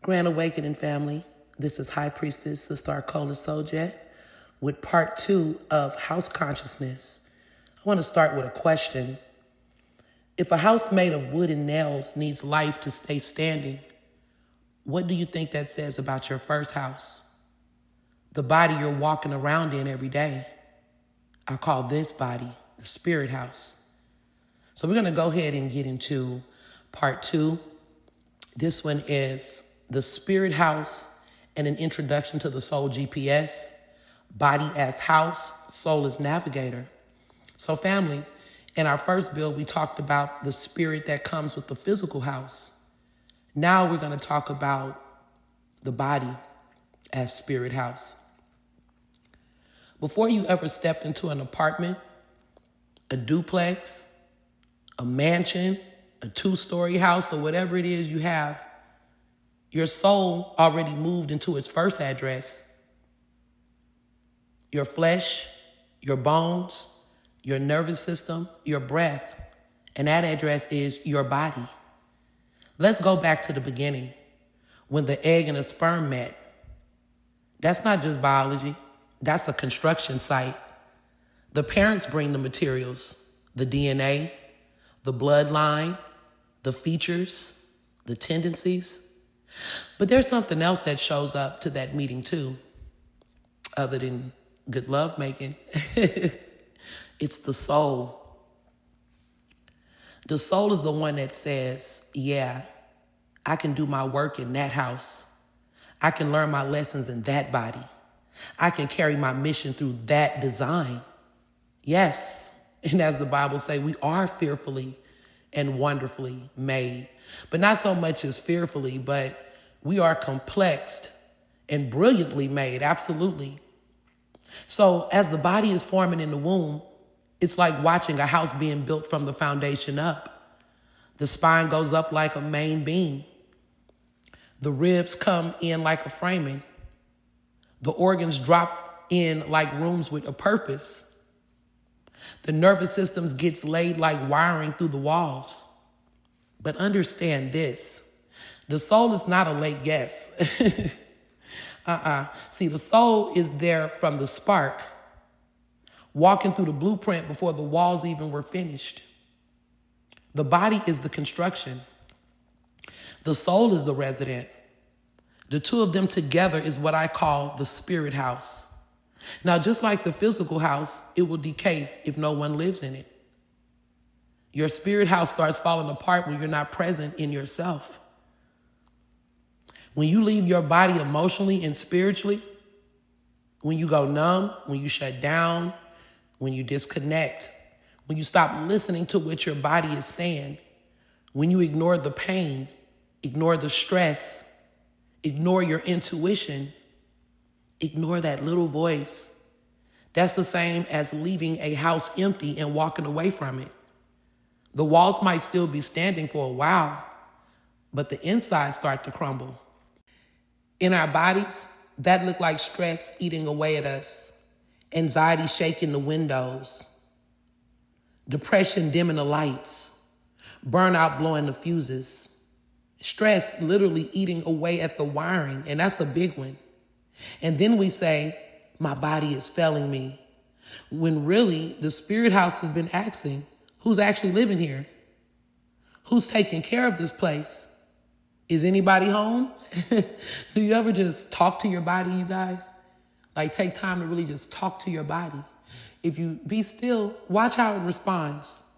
Grand Awakening family, this is High Priestess Sis'Star Kola Soljet with part 2 of House Consciousness. I want to start with a question. If a house made of wood and nails needs life to stay standing, what do you think that says about your first house? The body you're walking around in every day. I call this body the spirit house. So we're going to go ahead and get into part 2. This one is the spirit house and an introduction to the soul GPS, body as house, soul as navigator. So family, in our first build, we talked about the spirit that comes with the physical house. Now we're going to talk about the body as spirit house. Before you ever stepped into an apartment, a duplex, a mansion, a 2-story house, or whatever it is you have, your soul already moved into its first address. Your flesh, your bones, your nervous system, your breath, and that address is your body. Let's go back to the beginning, when the egg and the sperm met. That's not just biology, that's a construction site. The parents bring the materials, the DNA, the bloodline, the features, the tendencies. But there's something else that shows up to that meeting too, other than good love making. It's the soul. The soul is the one that says, yeah, I can do my work in that house. I can learn my lessons in that body. I can carry my mission through that design. Yes, and as the Bible says, we are fearfully and wonderfully made. But not so much as fearfully, but we are complexed and brilliantly made, absolutely. So as the body is forming in the womb, it's like watching a house being built from the foundation up. The spine goes up like a main beam. The ribs come in like a framing. The organs drop in like rooms with a purpose. The nervous systems gets laid like wiring through the walls. But understand this. The soul is not a late guest. See, the soul is there from the spark, walking through the blueprint before the walls even were finished. The body is the construction. The soul is the resident. The two of them together is what I call the spirit house. Now, just like the physical house, it will decay if no one lives in it. Your spirit house starts falling apart when you're not present in yourself. When you leave your body emotionally and spiritually, when you go numb, when you shut down, when you disconnect, when you stop listening to what your body is saying, when you ignore the pain, ignore the stress, ignore your intuition, ignore that little voice, that's the same as leaving a house empty and walking away from it. The walls might still be standing for a while, but the insides start to crumble. In our bodies, that looked like stress eating away at us, anxiety shaking the windows, depression dimming the lights, burnout blowing the fuses, stress literally eating away at the wiring, and that's a big one. And then we say, my body is failing me, when really the spirit house has been asking, who's actually living here? Who's taking care of this place? Is anybody home? Do you ever just talk to your body, you guys? Like take time to really just talk to your body. If you be still, watch how it responds.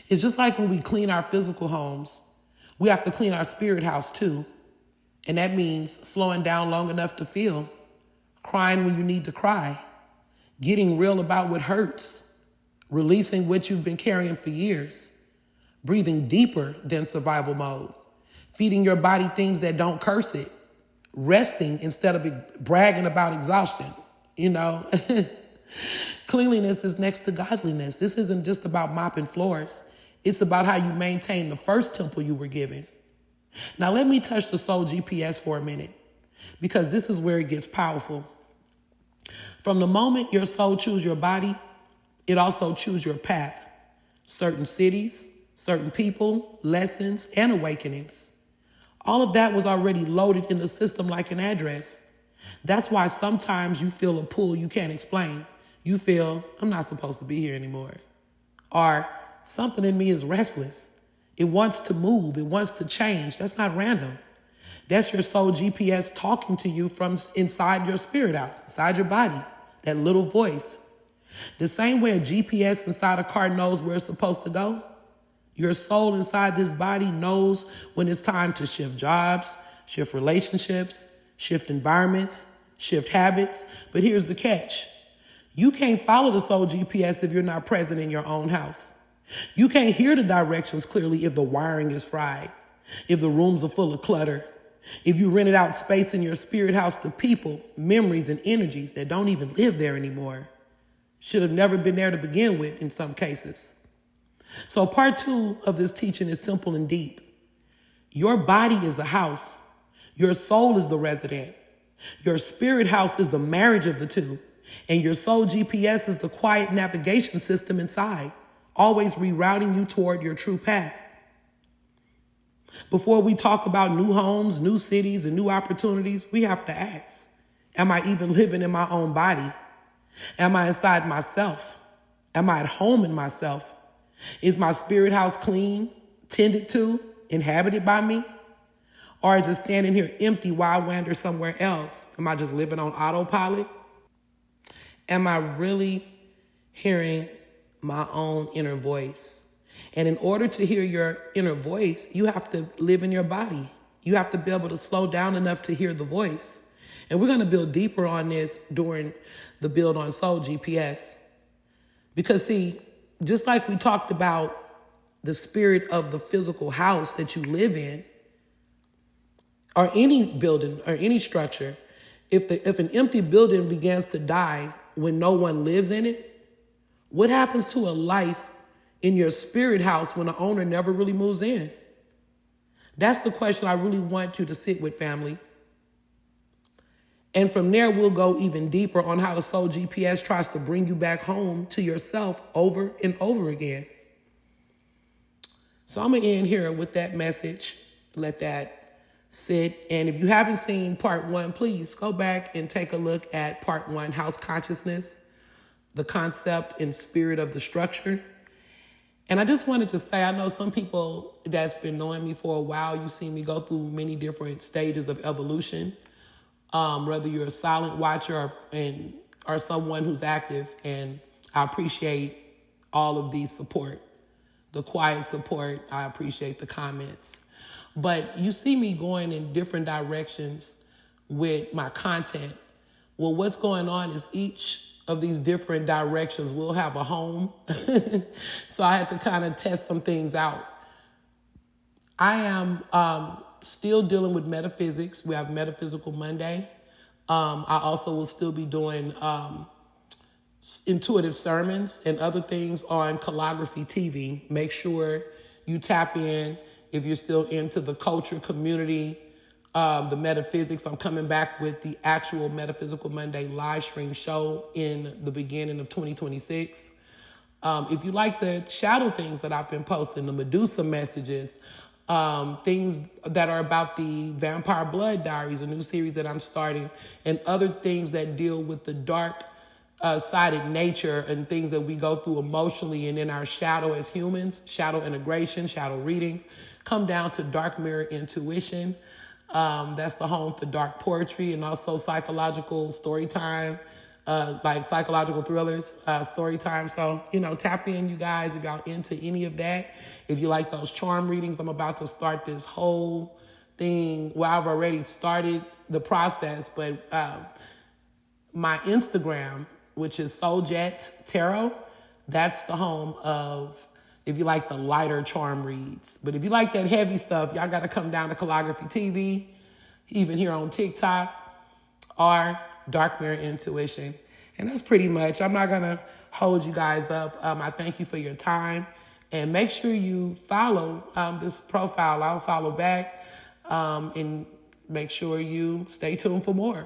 It's just like when we clean our physical homes, we have to clean our spirit house too. And that means slowing down long enough to feel, crying when you need to cry, getting real about what hurts, releasing what you've been carrying for years, breathing deeper than survival mode, feeding your body things that don't curse it, resting instead of bragging about exhaustion, you know. Cleanliness is next to godliness. This isn't just about mopping floors. It's about how you maintain the first temple you were given. Now let me touch the soul GPS for a minute, because this is where it gets powerful. From the moment your soul chooses your body, it also chooses your path. Certain cities, certain people, lessons, and awakenings. All of that was already loaded in the system like an address. That's why sometimes you feel a pull you can't explain. You feel, I'm not supposed to be here anymore. Or something in me is restless. It wants to move. It wants to change. That's not random. That's your soul GPS talking to you from inside your spirit house, inside your body, that little voice. The same way a GPS inside a car knows where it's supposed to go, your soul inside this body knows when it's time to shift jobs, shift relationships, shift environments, shift habits. But here's the catch. You can't follow the soul GPS if you're not present in your own house. You can't hear the directions clearly if the wiring is fried, if the rooms are full of clutter, if you rented out space in your spirit house to people, memories, and energies that don't even live there anymore. Should have never been there to begin with in some cases. So part 2 of this teaching is simple and deep. Your body is a house. Your soul is the resident. Your spirit house is the marriage of the two. And your soul GPS is the quiet navigation system inside, always rerouting you toward your true path. Before we talk about new homes, new cities, and new opportunities, we have to ask, am I even living in my own body? Am I inside myself? Am I at home in myself? Is my spirit house clean, tended to, inhabited by me? Or is it standing here empty while I wander somewhere else? Am I just living on autopilot? Am I really hearing my own inner voice? And in order to hear your inner voice, you have to live in your body. You have to be able to slow down enough to hear the voice. And we're going to build deeper on this during the build on Soul GPS. Because see, just like we talked about the spirit of the physical house that you live in, or any building or any structure, if an empty building begins to die when no one lives in it, what happens to a life in your spirit house when the owner never really moves in? That's the question I really want you to sit with, family. And from there, we'll go even deeper on how the soul GPS tries to bring you back home to yourself over and over again. So I'm going to end here with that message. Let that sit. And if you haven't seen part 1, please go back and take a look at part 1, House Consciousness, the concept and spirit of the structure. And I just wanted to say, I know some people that's been knowing me for a while, you see me go through many different stages of evolution. Whether you're a silent watcher or someone who's active, and I appreciate all of the support, the quiet support. I appreciate the comments. But you see me going in different directions with my content. Well, what's going on is each of these different directions will have a home. So I had to kind of test some things out. I am still dealing with metaphysics. We have Metaphysical Monday. I also will still be doing intuitive sermons and other things on Calligraphy TV. Make sure you tap in if you're still into the culture, community, the metaphysics. I'm coming back with the actual Metaphysical Monday live stream show in the beginning of 2026. If you like the shadow things that I've been posting, the Medusa messages, things that are about the Vampire Blood Diaries, a new series that I'm starting, and other things that deal with the dark sided nature and things that we go through emotionally and in our shadow as humans, shadow integration, shadow readings, come down to Dark Mirror Intuition. That's the home for dark poetry and also psychological story time, like psychological thrillers, story time. So, tap in, you guys, if y'all into any of that. If you like those charm readings, I'm about to start this whole thing. Well, I've already started the process, but my Instagram, which is Soljet Tarot, that's the home of, if you like the lighter charm reads. But if you like that heavy stuff, y'all got to come down to Calligraphy TV, even here on TikTok, or Dark Mirror Intuition. And that's pretty much. I'm not going to hold you guys up. I thank you for your time. And make sure you follow this profile. I'll follow back. And make sure you stay tuned for more.